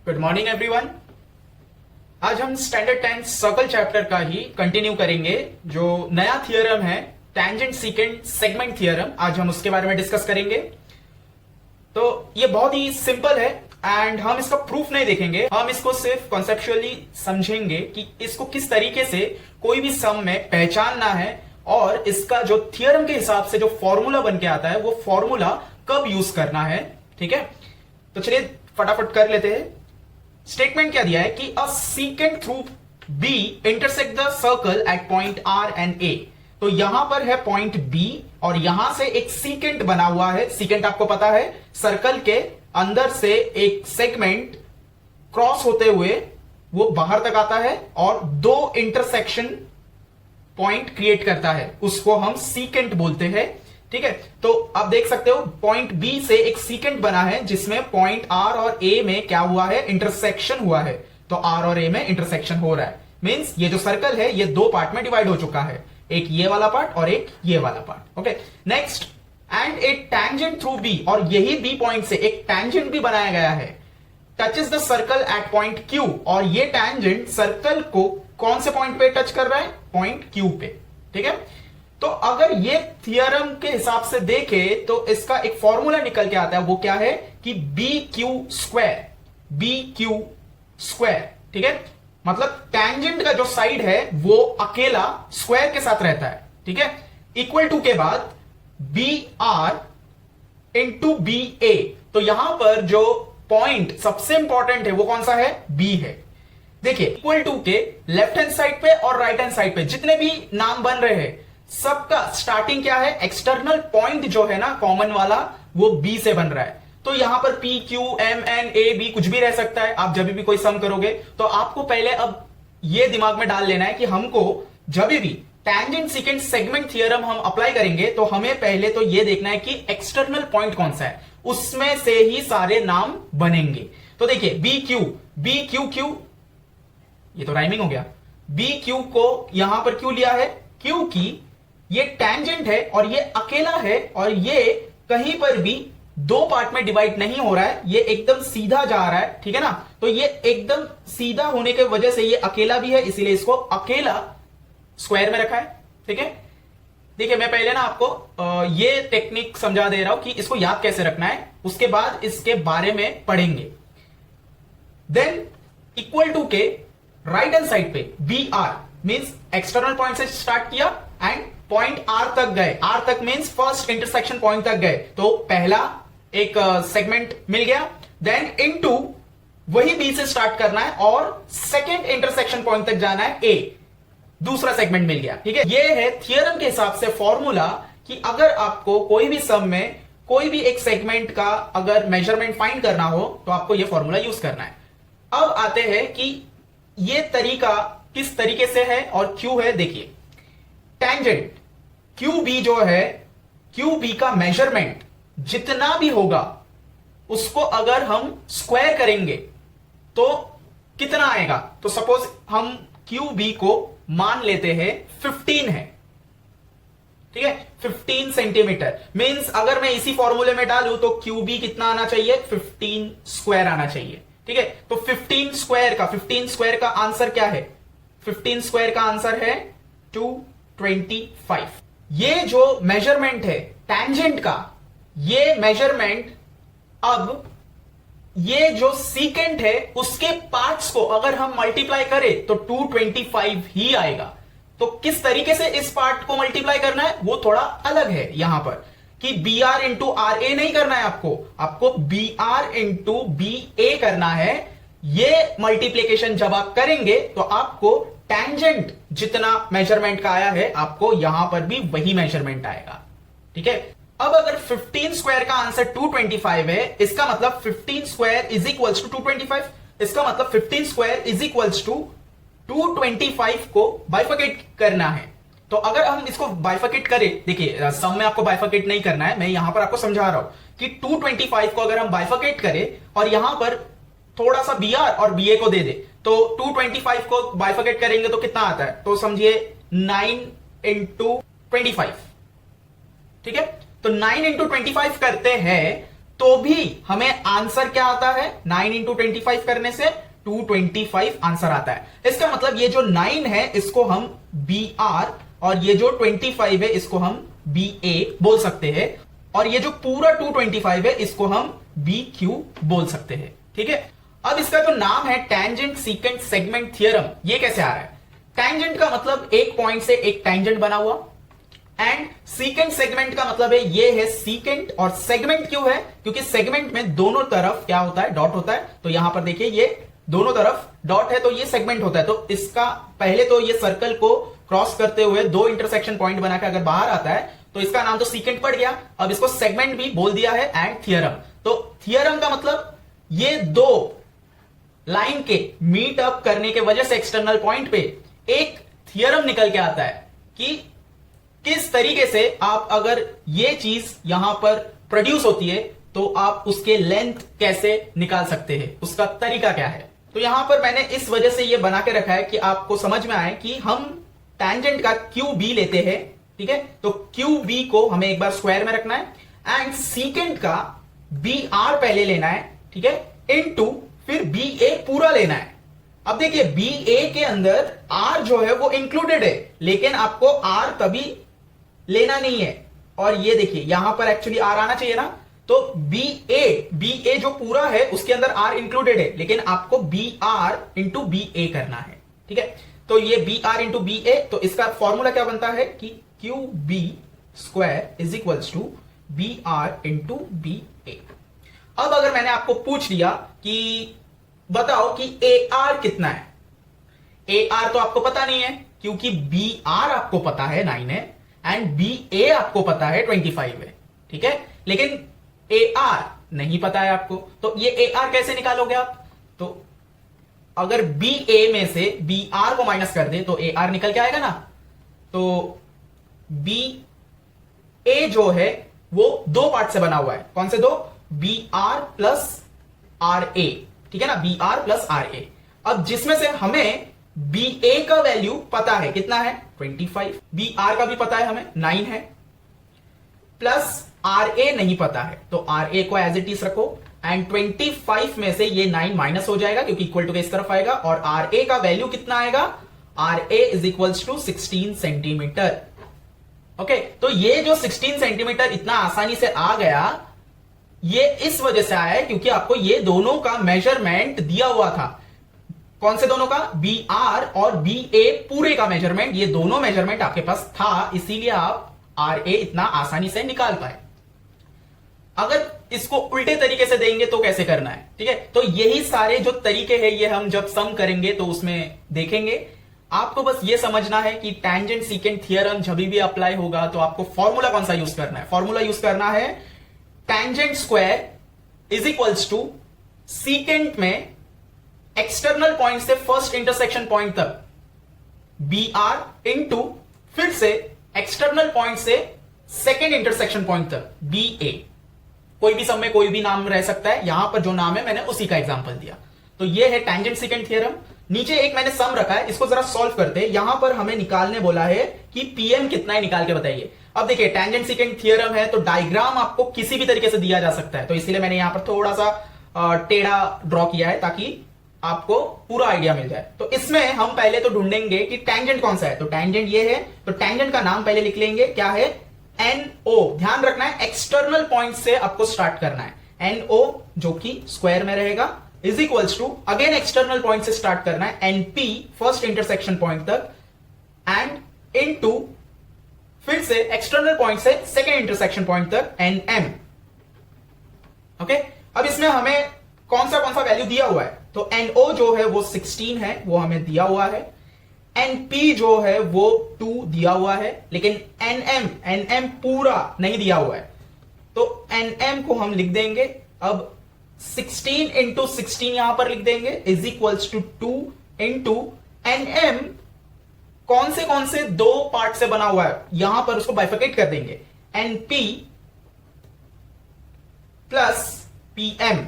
Good morning everyone. आज हम standard 10 circle chapter का ही कंटिन्यू करेंगे। जो नया थियरम है टेंजेंट सीकेंट सेगमेंट थियरम, आज हम उसके बारे में डिस्कस करेंगे। तो ये बहुत ही सिंपल है एंड हम इसका प्रूफ नहीं देखेंगे, हम इसको सिर्फ कॉन्सेप्चुअली समझेंगे कि इसको किस तरीके से कोई भी सम में पहचानना है और इसका जो थियरम के हिसाब से जो फॉर्मूला बन के आता है वो फॉर्मूला कब यूज करना है। ठीक है, तो चलिए फटाफट कर लेते हैं। स्टेटमेंट क्या दिया है कि a secant through B intersect the circle at point R and A. तो यहां पर है पॉइंट बी और यहां से एक सीकेंट बना हुआ है। सीकेंट आपको पता है, सर्कल के अंदर से एक सेगमेंट क्रॉस होते हुए वो बाहर तक आता है और दो इंटरसेक्शन पॉइंट क्रिएट करता है, उसको हम सीकेंट बोलते हैं। ठीक है, तो आप देख सकते हो पॉइंट बी से एक सीकेंट बना है जिसमें पॉइंट आर और ए में क्या हुआ है, इंटरसेक्शन हुआ है। तो आर और ए में इंटरसेक्शन हो रहा है, मींस ये जो सर्कल है ये दो पार्ट में डिवाइड हो चुका है, एक ये वाला पार्ट और एक ये वाला part. Okay, next, and A tangent through B, और यही बी पॉइंट से एक टैंजेंट भी बनाया गया है, touches the circle at point Q, और ये टैंजेंट सर्कल को कौन से पॉइंट पे टच कर रहा है, पॉइंट क्यू पे। ठीक है, तो अगर ये थियरम के हिसाब से देखे तो इसका एक फॉर्मूला निकल के आता है, वो क्या है कि B Q square, B Q square. ठीक है, मतलब टैंजेंट का जो साइड है वो अकेला स्क्वायर के साथ रहता है। ठीक है, इक्वल टू के बाद बी आर इंटू बी ए। तो यहां पर जो पॉइंट सबसे इंपॉर्टेंट है वो कौन सा है, बी है। देखिए, इक्वल टू के लेफ्ट हैंड साइड पे और राइट हैंड साइड पे जितने भी नाम बन रहे हैं सबका स्टार्टिंग क्या है, एक्सटर्नल पॉइंट जो है ना कॉमन वाला, वो बी से बन रहा है। तो यहां पर P Q M N A B कुछ भी रह सकता है। आप जब भी कोई सम करोगे तो आपको पहले अब ये दिमाग में डाल लेना है कि हमको जब भी टैंजेंट सीकेंट सेगमेंट थियरम हम अप्लाई करेंगे तो हमें पहले तो ये देखना है कि एक्सटर्नल पॉइंट कौन सा है, उसमें से ही सारे नाम बनेंगे। तो देखिए बी क्यू क्यू, ये तो राइमिंग हो गया। बी क्यू को यहां पर क्यों लिया है, क्योंकि ये टैंजेंट है और ये अकेला है और ये कहीं पर भी दो पार्ट में डिवाइड नहीं हो रहा है, ये एकदम सीधा जा रहा है। ठीक है ना, तो ये एकदम सीधा होने के वजह से ये अकेला भी है, इसीलिए इसको अकेला स्क्वायर में रखा है। ठीक है, देखिए मैं पहले ना आपको ये टेक्निक समझा दे रहा हूं कि इसको याद कैसे रखना है, उसके बाद इसके बारे में पढ़ेंगे। देन इक्वल टू के राइट हैंड साइड पे B R means external point से स्टार्ट किया एंड पॉइंट आर तक गए। आर तक मींस फर्स्ट इंटरसेक्शन पॉइंट तक गए, तो पहला एक सेगमेंट मिल गया। देन इनटू वही बी से स्टार्ट करना है और सेकंड इंटरसेक्शन पॉइंट तक जाना है, ए दूसरा सेगमेंट मिल गया। ठीक है, ये है थियरम के हिसाब से फॉर्मूला कि अगर आपको कोई भी सम में कोई भी एक सेगमेंट का अगर मेजरमेंट फाइंड करना हो तो आपको यह फॉर्मूला यूज करना है। अब आते हैं कि यह तरीका किस तरीके से है और क्यों है। देखिए, टैंजेंट क्यू बी जो है, क्यू बी का मेजरमेंट जितना भी होगा उसको अगर हम स्क्वायर करेंगे तो कितना आएगा। तो सपोज हम क्यू बी को मान लेते हैं 15 है। ठीक है, 15 सेंटीमीटर मींस अगर मैं इसी फॉर्मूले में डालूं तो क्यू बी कितना आना चाहिए, 15 स्क्वायर आना चाहिए। ठीक है, तो 15 स्क्वायर का आंसर क्या है, 15 स्क्वायर का आंसर है 225। ये जो मेजरमेंट है टैंजेंट का, ये मेजरमेंट अब ये जो सीकेंट है उसके पार्ट्स को अगर हम मल्टीप्लाई करें तो 225 ही आएगा। तो किस तरीके से इस पार्ट को मल्टीप्लाई करना है वो थोड़ा अलग है यहां पर, कि B are into R A नहीं करना है आपको बी आर इंटू बी ए करना है। ये मल्टीप्लीकेशन जब आप करेंगे तो आपको टैंजेंट जितना मेजरमेंट का आया है आपको यहां पर भी वही मेजरमेंट आएगा। ठीक है, अब अगर 15 स्क्वायर का आंसर 225 है, इसका मतलब 15 स्क्वायर इज इक्वल्स टू 225, इसका मतलब 15 स्क्वायर इज इक्वल्स टू 225 को बाइफरकेट करना है। तो अगर हम इसको बाइफरकेट करें, देखिए सम में आपको बाइफरकेट नहीं करना है, मैं यहां पर आपको समझा रहा हूं कि 225 को अगर हम बाइफरकेट करें और यहां पर थोड़ा सा बी आर और बी ए को दे दे तो 225 को बाइफरकेट करेंगे तो कितना आता है, तो समझिए 9 इंटू 25। ठीक है, तो 9 इंटू 25 करते हैं तो भी हमें आंसर क्या आता है, 9 इंटू 25 करने से 225 आंसर आता है। इसका मतलब ये जो 9 है इसको हम BR और ये जो 25 है इसको हम BA बोल सकते हैं, और ये जो पूरा 225 है इसको हम BQ बोल सकते हैं। ठीक है, अब इसका जो नाम है टैंजेंट सीकेंट सेगमेंट थ्योरम, ये कैसे आ रहा है? टैंजेंट का मतलब एक पॉइंट से एक टैंजेंट बना हुआ, एंड सीकेंट सेगमेंट का मतलब है ये है सीकेंट, और सेगमेंट क्यों है? क्योंकि सेगमेंट में दोनों तरफ क्या होता है, डॉट होता है। तो यहां पर देखिए ये दोनों तरफ डॉट है तो ये सेगमेंट होता है। तो इसका पहले तो ये सर्कल को क्रॉस करते हुए दो इंटरसेक्शन पॉइंट बना के अगर बाहर आता है तो इसका नाम तो सीकेंट पड़ गया। अब इसको सेगमेंट भी बोल दिया है एंड थियरम। तो थियरम का मतलब ये दो लाइन के मीट अप करने के वजह से एक्सटर्नल पॉइंट पे एक थियरम निकल के आता है कि किस तरीके से आप अगर ये चीज यहां पर प्रोड्यूस होती है तो आप उसके लेंथ कैसे निकाल सकते हैं, उसका तरीका क्या है। तो यहां पर मैंने इस वजह से ये बना के रखा है कि आपको समझ में आए कि हम टैंजेंट का QB लेते हैं। ठीक है, तो QB को हमें एक बार स्क्वायर में रखना है एंड सीकेंट का BR पहले लेना है। ठीक है, इनटू फिर BA पूरा लेना है। अब देखिए BA के अंदर R जो है वो इंक्लूडेड है, लेकिन आपको R तभी लेना नहीं है। और ये देखिए यहां पर एक्चुअली R आना चाहिए ना, तो BA जो पूरा है उसके अंदर R इंक्लूडेड है, लेकिन आपको BR इंटू BA करना है। ठीक है, तो ये BR इंटू BA, तो इसका फॉर्मूला क्या बनता है कि QB square is equals to BR into BA। अब अगर मैंने आपको पूछ लिया कि बताओ कि AR कितना है, AR तो आपको पता नहीं है क्योंकि BR आपको पता है 9 है एंड BA आपको पता है 25 है। ठीक है, लेकिन AR नहीं पता है आपको, तो ये AR कैसे निकालोगे आप? तो अगर BA में से BR को माइनस कर दे तो AR निकल के आएगा ना। तो BA जो है वो दो पार्ट से बना हुआ है। कौन से दो? BR plus RA। ठीक है ना, BR प्लस RA। अब जिसमें से हमें BA का वैल्यू पता है, कितना है? 25। BR का भी पता है हमें 9 है, प्लस RA नहीं पता है, तो RA को एज इट इज रखो एंड 25 में से ये 9 माइनस हो जाएगा क्योंकि इक्वल टू के इस तरफ आएगा, और RA का वैल्यू कितना आएगा? RA is equals to 16 centimetre. Okay, तो ये जो 16 सेंटीमीटर इतना आसानी से आ गया, ये इस वजह से आया है क्योंकि आपको ये दोनों का मेजरमेंट दिया हुआ था। कौन से दोनों का? BR और BA पूरे का मेजरमेंट, ये दोनों मेजरमेंट आपके पास था, इसीलिए आप RA इतना आसानी से निकाल पाए। अगर इसको उल्टे तरीके से देंगे तो कैसे करना है? ठीक है, तो यही सारे जो तरीके हैं ये हम जब सम करेंगे तो उसमें देखेंगे। आपको बस ये समझना है कि टैंजेंट सीकेंट थियरम जब भी अप्लाई होगा तो आपको फॉर्मूला कौन सा यूज करना है? फॉर्मूला यूज करना है tangent square is equals to secant में एक्सटर्नल पॉइंट से फर्स्ट इंटरसेक्शन पॉइंट तक BR इंटू फिर से एक्सटर्नल पॉइंट से सेकेंड इंटरसेक्शन पॉइंट तक BA। कोई भी सम में कोई भी नाम रह सकता है, यहां पर जो नाम है मैंने उसी का एग्जांपल दिया। तो ये है टैंजेंट सीकेंट थ्योरम। नीचे एक मैंने सम रखा है, इसको जरा सॉल्व करते हैं। यहां पर हमें निकालने बोला है कि PM कितना है, निकाल के बताइए। अब देखिए टैंजेंट सीकेंट थ्योरम है तो डायग्राम आपको किसी भी तरीके से दिया जा सकता है, तो इसलिए मैंने यहां पर थोड़ा सा टेढ़ा ड्रॉ किया है ताकि आपको पूरा आइडिया मिल जाए। तो इसमें हम पहले तो ढूंढेंगे कि टैंजेंट कौन सा है। तो टैंजेंट ये है, तो टैंजेंट का नाम पहले लिख लेंगे, क्या है? NO। ध्यान रखना है एक्सटर्नल पॉइंट से आपको स्टार्ट करना है। NO जो कि स्क्वायर में रहेगा is equals to again external point से स्टार्ट करना है NP फर्स्ट इंटरसेक्शन पॉइंट तक एंड इनटू फिर से एक्सटर्नल पॉइंट से सेकेंड इंटरसेक्शन पॉइंट तक NM। ओके, अब इसमें हमें कौन सा वैल्यू दिया हुआ है? तो NO जो है वो 16 है, वो हमें दिया हुआ है। NP जो है वो 2 दिया हुआ है, लेकिन NM पूरा नहीं दिया हुआ है, तो NM को हम लिख देंगे। अब 16 इंटू 16 यहां पर लिख देंगे is equals to 2 into NM कौन से दो पार्ट से बना हुआ है, यहां पर उसको बाइफिकेट कर देंगे। NP plus PM।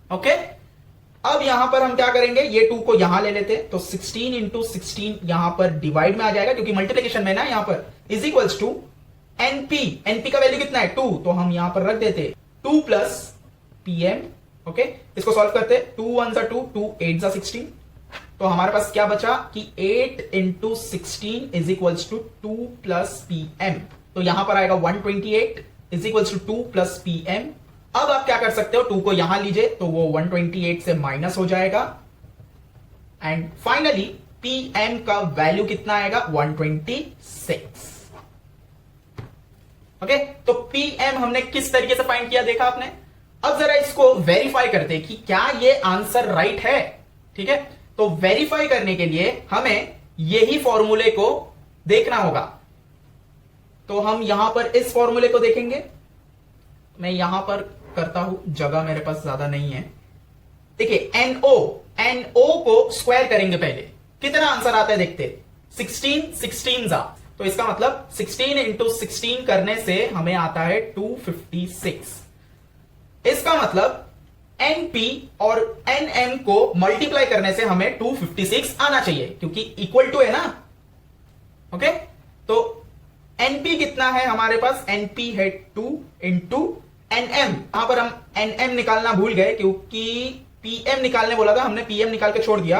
ओके, अब यहां पर हम क्या करेंगे, ये 2 को यहां ले लेते, तो 16 इंटू 16 यहां पर डिवाइड में आ जाएगा क्योंकि मल्टीप्लीकेशन में ना, यहां पर इज इक्वल्स टू एनपी का वैल्यू कितना है 2, तो हम यहां पर रख देते 2 प्लस पीएम। ओके, इसको सॉल्व करते 2 1 जा 2, 2 8 जा 16, तो हमारे पास क्या बचा कि 8 into 16 is equals to 2 plus PM. तो यहां पर आएगा 128 is equals to 2 plus PM. अब आप क्या कर सकते हो, 2 को यहां लीजिए तो वो 128 से माइनस हो जाएगा एंड फाइनली पीएम का वैल्यू कितना आएगा 126। ओके, तो पीएम हमने किस तरीके से फाइंड किया देखा आपने। अब जरा इसको वेरीफाई करते कि क्या ये आंसर राइट है। ठीक है, तो वेरीफाई करने के लिए हमें यही फॉर्मूले को देखना होगा। तो हम यहां पर इस फॉर्मूले को देखेंगे। मैं यहां पर करता हूं, जगह मेरे पास ज्यादा नहीं है। देखिए एनओ को स्क्वायर करेंगे पहले, कितना आंसर आता है देखते 16 जा, तो इसका मतलब 16 इंटू 16 करने से हमें आता है 256। इसका मतलब एनपी और एनएम को मल्टीप्लाई करने से हमें 256 आना चाहिए, क्योंकि इक्वल टू है ना। ओके, तो एनपी कितना है हमारे पास, एनपी है 2 इंटू एनएम। यहां पर हम एनएम निकालना भूल गए क्योंकि पीएम निकालने बोला था, हमने पीएम निकाल के छोड़ दिया।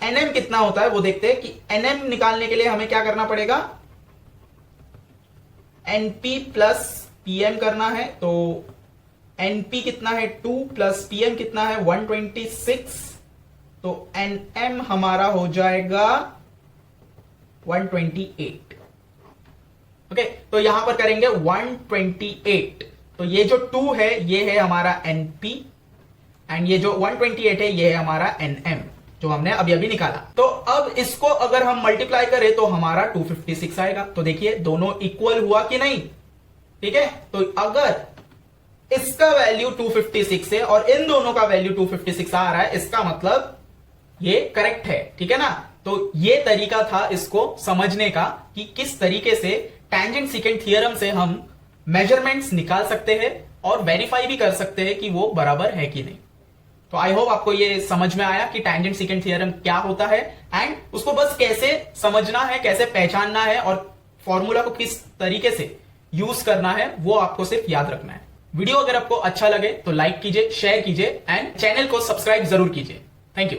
एनएम कितना होता है वो देखते हैं कि एनएम निकालने के लिए हमें क्या करना पड़ेगा, एनपी प्लस पीएम करना है। तो एनपी कितना है 2 प्लस पीएम कितना है 126, तो एनएम हमारा हो जाएगा 128। ओके, तो यहां पर करेंगे 128, तो ये जो 2 है ये है हमारा एनपी एंड ये जो 128 है ये है हमारा एनएम जो हमने अभी अभी निकाला। तो अब इसको अगर हम मल्टीप्लाई करें तो हमारा 256 आएगा। तो देखिए दोनों इक्वल हुआ कि नहीं। ठीक है, तो अगर इसका वैल्यू 256 है और इन दोनों का वैल्यू 256 आ रहा है, इसका मतलब ये करेक्ट है। ठीक है ना, तो ये तरीका था इसको समझने का कि किस तरीके से टैंजेंट सीकेंट थ्योरम से हम मेजरमेंट्स निकाल सकते हैं और वेरीफाई भी कर सकते हैं कि वो बराबर है कि नहीं। तो आई होप आपको ये समझ में आया कि टैंजेंट सीकेंट थ्योरम क्या होता है एंड उसको बस कैसे समझना है, कैसे पहचानना है और फॉर्मूला को किस तरीके से यूज करना है वो आपको सिर्फ याद रखना है। वीडियो अगर आपको अच्छा लगे तो लाइक कीजिए, शेयर कीजिए एंड चैनल को सब्सक्राइब जरूर कीजिए। Thank you.